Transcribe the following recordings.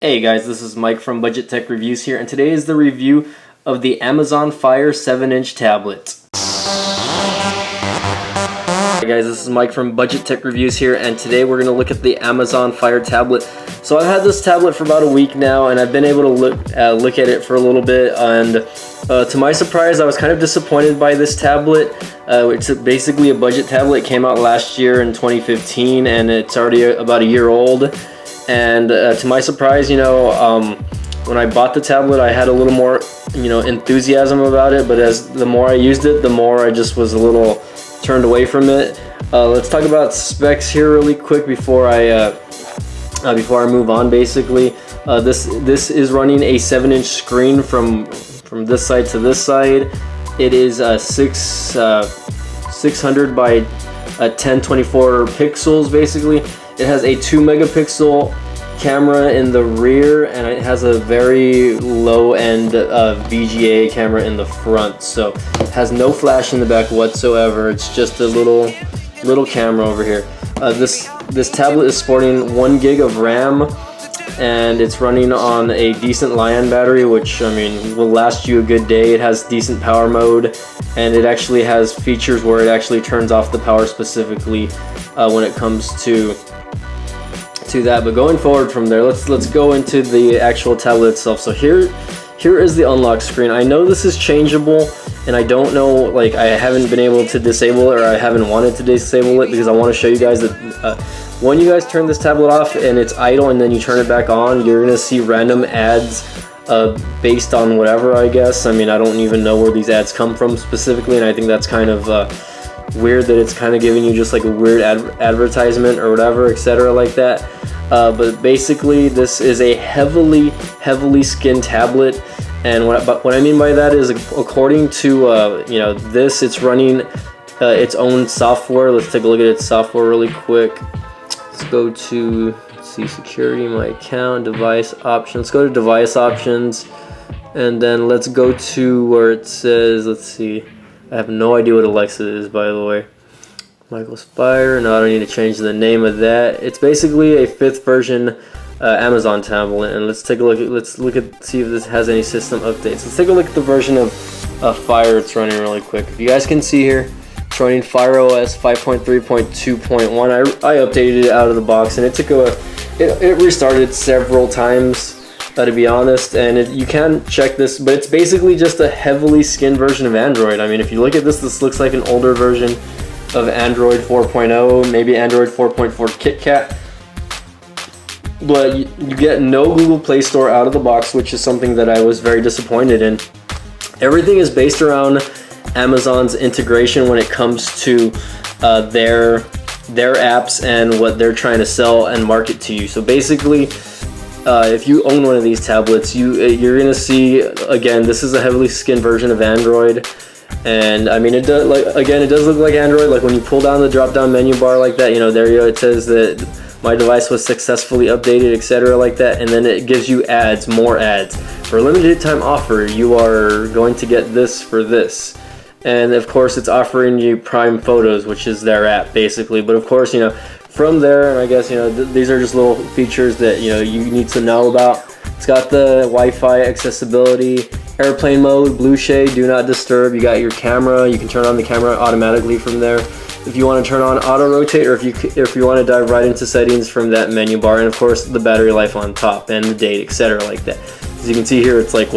Hey guys, this is Mike from Budget Tech Reviews here, and today is the review of the Amazon Fire 7-inch tablet. Hey guys, this is Mike from Budget Tech Reviews here, and today we're going to look at the Amazon Fire tablet. So I've had this tablet for about a week now, and I've been able to look at it for a little bit, and to my surprise, I was kind of disappointed by this tablet. It's basically a budget tablet. It came out last year in 2015, and it's already about a year old. And to my surprise, when I bought the tablet, I had a little more, enthusiasm about it. But as the more I used it, the more I just was a little turned away from it. Let's talk about specs here really quick before I move on. Basically, this is running a 7-inch screen from this side to this side. It is 600 by 1024 pixels basically. It has a 2 megapixel camera in the rear, and it has a very low-end VGA camera in the front. So it has no flash in the back whatsoever. It's just a little camera over here. This tablet is sporting 1 gig of RAM, and it's running on a decent Li-ion battery, which will last you a good day. It has decent power mode, and it actually has features where it actually turns off the power specifically when it comes to that. But going forward from there, let's go into the actual tablet itself. So here is the unlock screen. I know this is changeable, and I don't know, I haven't been able to disable it, or I haven't wanted to disable it, because I want to show you guys that when you guys turn this tablet off and it's idle and then you turn it back on, you're gonna see random ads based on whatever, I guess. I don't even know where these ads come from specifically, and I think that's kind of weird that it's kind of giving you just like a weird advertisement or whatever, etc. like that. But basically, this is a heavily skinned tablet, and what I mean by that is, according to this, it's running its own software. Let's take a look at its software really quick. Let's go to security, my account, device options. Let's go to device options, and then let's go to where it says, let's see. I have no idea what Alexa is, by the way. Michael Spire. No, I don't need to change the name of that. It's basically a 5th version Amazon tablet, and let's take a look at see if this has any system updates. Let's take a look at the version of Fire it's running really quick. If you guys can see here, it's running Fire OS 5.3.2.1. I updated it out of the box, and it restarted several times. To be honest, and you can check this, but it's basically just a heavily skinned version of Android. If you look at this looks like an older version of Android 4.0, maybe Android 4.4 KitKat. But you get no Google Play Store out of the box, which is something that I was very disappointed in. Everything is based around Amazon's integration when it comes to their apps and what they're trying to sell and market to you. So basically, if you own one of these tablets, you're gonna see, again, this is a heavily skinned version of Android, and it does look like Android. Like when you pull down the drop-down menu bar like that, there you go. It says that my device was successfully updated, etc. like that, and then it gives you ads, more ads. For a limited time offer, you are going to get this for this. And of course, it's offering you Prime Photos, which is their app basically. But of course, from there, and I guess these are just little features that you need to know about. It's got the Wi-Fi accessibility, airplane mode, blue shade, do not disturb. You got your camera. You can turn on the camera automatically from there. If you want to turn on auto rotate, or if you want to dive right into settings from that menu bar, and of course the battery life on top and the date, etc. like that. As you can see here, it's like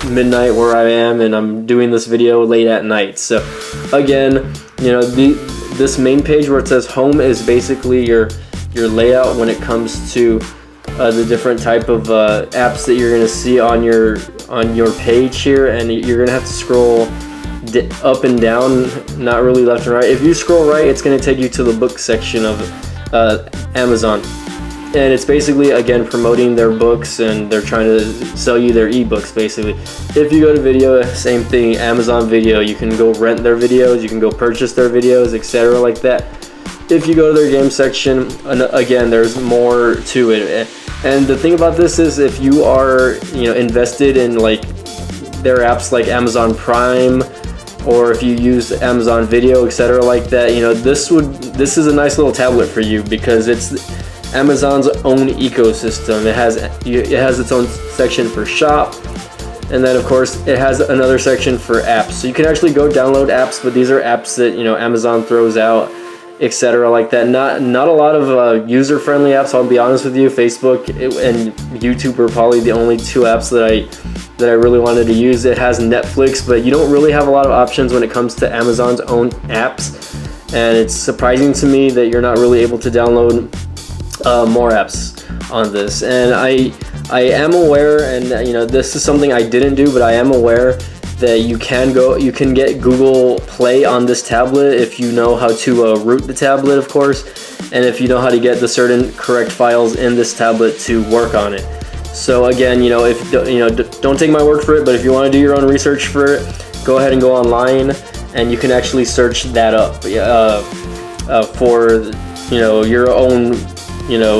midnight where I am, and I'm doing this video late at night. So again, this main page where it says home is basically your layout when it comes to the different type of apps that you're going to see on your page here, and you're going to have to scroll up and down, not really left and right. If you scroll right, it's going to take you to the book section of Amazon, and it's basically, again, promoting their books, and they're trying to sell you their ebooks basically. If you go to video, same thing, Amazon Video. You can go rent their videos, you can go purchase their videos, etc. like that. If you go to their game section, again, there's more to it. And the thing about this is, if you are invested in their apps like Amazon Prime, or if you use Amazon Video, etc. like that, this is a nice little tablet for you, because Amazon's own ecosystem. It has its own section for shop, and then of course it has another section for apps. So you can actually go download apps, but these are apps that Amazon throws out, etc. like that. Not a lot of user-friendly apps. I'll be honest with you. Facebook and YouTube are probably the only two apps that I really wanted to use. It has Netflix, but you don't really have a lot of options when it comes to Amazon's own apps, and it's surprising to me that you're not really able to download more apps on this. And I am aware, and this is something I didn't do, but I am aware that you can get Google Play on this tablet if you know how to root the tablet, of course, and if you know how to get the certain correct files in this tablet to work on it. So again, don't take my word for it, but if you want to do your own research for it, go ahead and go online, and you can actually search that up for your own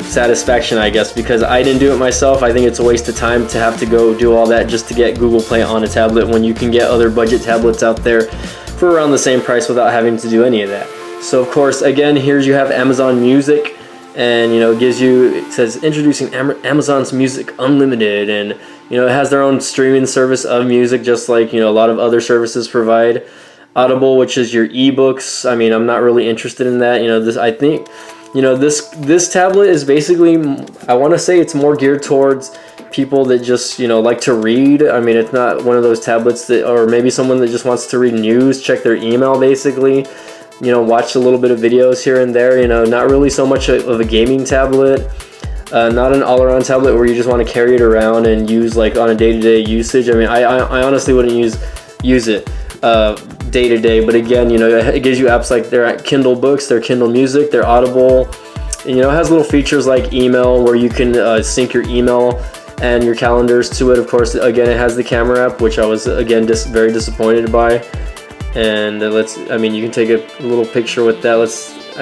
satisfaction, I guess, because I didn't do it myself. I think it's a waste of time to have to go do all that just to get Google Play on a tablet when you can get other budget tablets out there for around the same price without having to do any of that. So of course, again, here you have Amazon Music, and it says introducing Amazon's Music Unlimited, and it has their own streaming service of music, just like a lot of other services provide. Audible, which is your ebooks. I mean, I'm not really interested in that. I think this tablet is basically, I want to say it's more geared towards people that just like to read. I mean, it's not one of those tablets that, or maybe someone that just wants to read news, check their email, basically, watch a little bit of videos here and there. Not really so much of a gaming tablet, not an all-around tablet where you just want to carry it around and use like on a day-to-day usage. I mean, I honestly wouldn't use it day to day, but again, it gives you apps like their Kindle books, their Kindle Music, their Audible. It has little features like email where you can sync your email and your calendars to it. Of course, again, it has the camera app, which I was again very disappointed by. And you can take a little picture with that.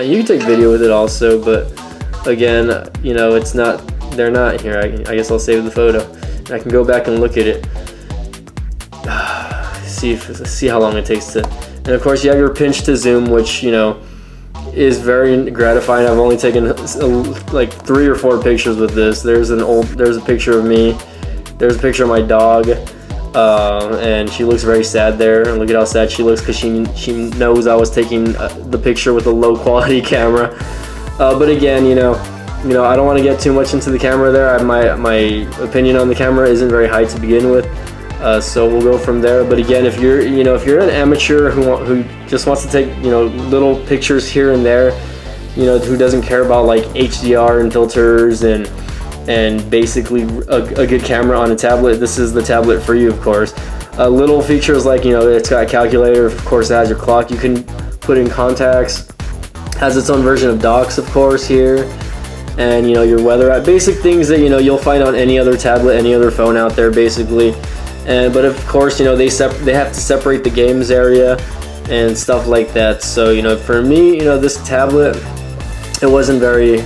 You can take video with it also, but again, they're not here. I guess I'll save the photo and I can go back and look at it. See how long it takes to, and of course you have your pinch to zoom, which is very gratifying. I've only taken like 3 or 4 pictures with this. There's a picture of me, there's a picture of my dog, and she looks very sad there, and look at how sad she looks because she knows I was taking the picture with a low quality camera. But again, I don't want to get too much into the camera there. My opinion on the camera isn't very high to begin with. So we'll go from there. But again, if you're an amateur who just wants to take little pictures here and there, who doesn't care about like HDR and filters and basically a good camera on a tablet, this is the tablet for you, of course. Little features like it's got a calculator, of course it has your clock, you can put in contacts, has its own version of docs, of course, here, and your weather app, basic things that you'll find on any other tablet, any other phone out there, basically. But of course, they have to separate the games area and stuff like that. So for me, this tablet, it wasn't very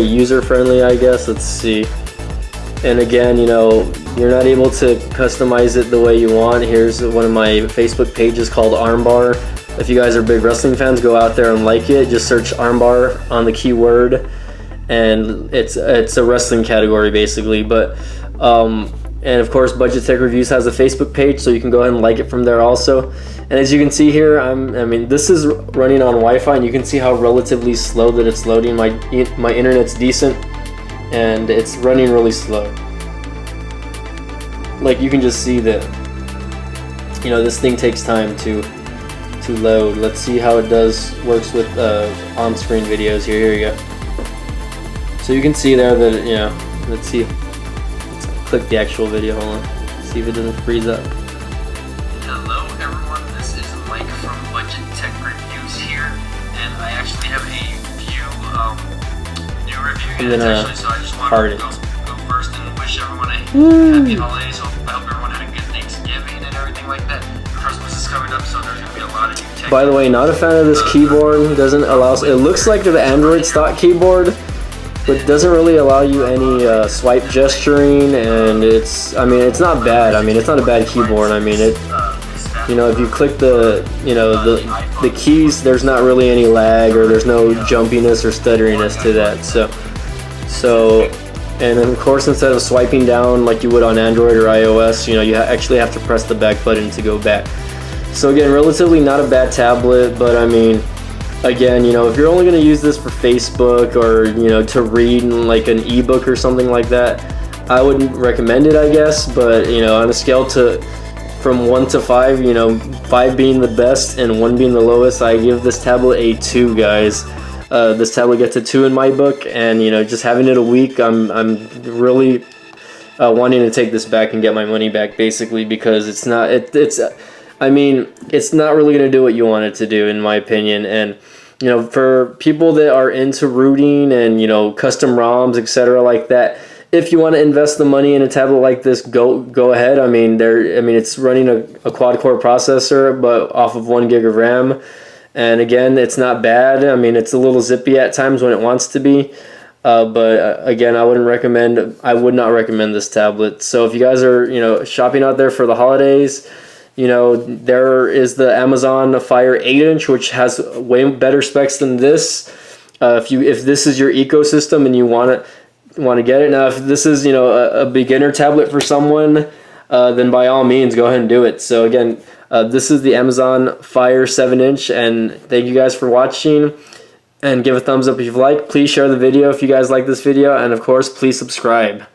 user friendly, I guess. Let's see. And again, you're not able to customize it the way you want. Here's one of my Facebook pages called Armbar. If you guys are big wrestling fans, go out there and like it. Just search Armbar on the keyword, and it's a wrestling category basically. But and of course, Budget Tech Reviews has a Facebook page, so you can go ahead and like it from there also. And as you can see here, this is running on Wi-Fi, and you can see how relatively slow that it's loading. My internet's decent, and it's running really slow. Like you can just see that, this thing takes time to load. Let's see how it works with on-screen videos here. Here you go. So you can see there that let's see. Click the actual video, hold on, see if it doesn't freeze up. Hello everyone, this is Mike from Budget Tech Reviews here, and I actually have a few new review units actually, so I just wanted to go first and wish everyone a happy holidays. I hope everyone had a good Thanksgiving and everything like that. Christmas is coming up, so there's going to be a lot of new tech. By the way, not a fan of this keyboard. Doesn't allow, it looks like the Android stock keyboard, but it doesn't really allow you any swipe gesturing, and it's not bad. It's not a bad keyboard. you know, if you click the, you know, the keys, there's not really any lag, or there's no jumpiness or stutteriness to that. So and then of course, instead of swiping down like you would on Android or iOS, you know, you actually have to press the back button to go back. So again, relatively not a bad tablet, but I mean, again, you know, if you're only going to use this for Facebook, or, you know, to read like an ebook or something like that, I wouldn't recommend it, I guess. But, you know, on a scale from 1 to 5, you know, 5 being the best and 1 being the lowest, I give this tablet a 2, guys. This tablet gets a 2 in my book, and, you know, just having it a week, I'm really wanting to take this back and get my money back, basically, because it's not I mean, it's not really going to do what you want it to do, in my opinion. And, you know, for people that are into rooting and, you know, custom ROMs, etc. like that, if you want to invest the money in a tablet like this, go ahead. I mean, it's running a quad-core processor, but off of 1 gig of RAM. And again, it's not bad. I mean, it's a little zippy at times when it wants to be. But again, I would not recommend this tablet. So if you guys are, you know, shopping out there for the holidays, you know, there is the Amazon Fire 8-inch, which has way better specs than this. If this is your ecosystem and you want to get it. Now, if this is, you know, a beginner tablet for someone, then by all means, go ahead and do it. So again, this is the Amazon Fire 7-inch, and thank you guys for watching. And give a thumbs up if you like. Please share the video if you guys like this video, and of course, please subscribe.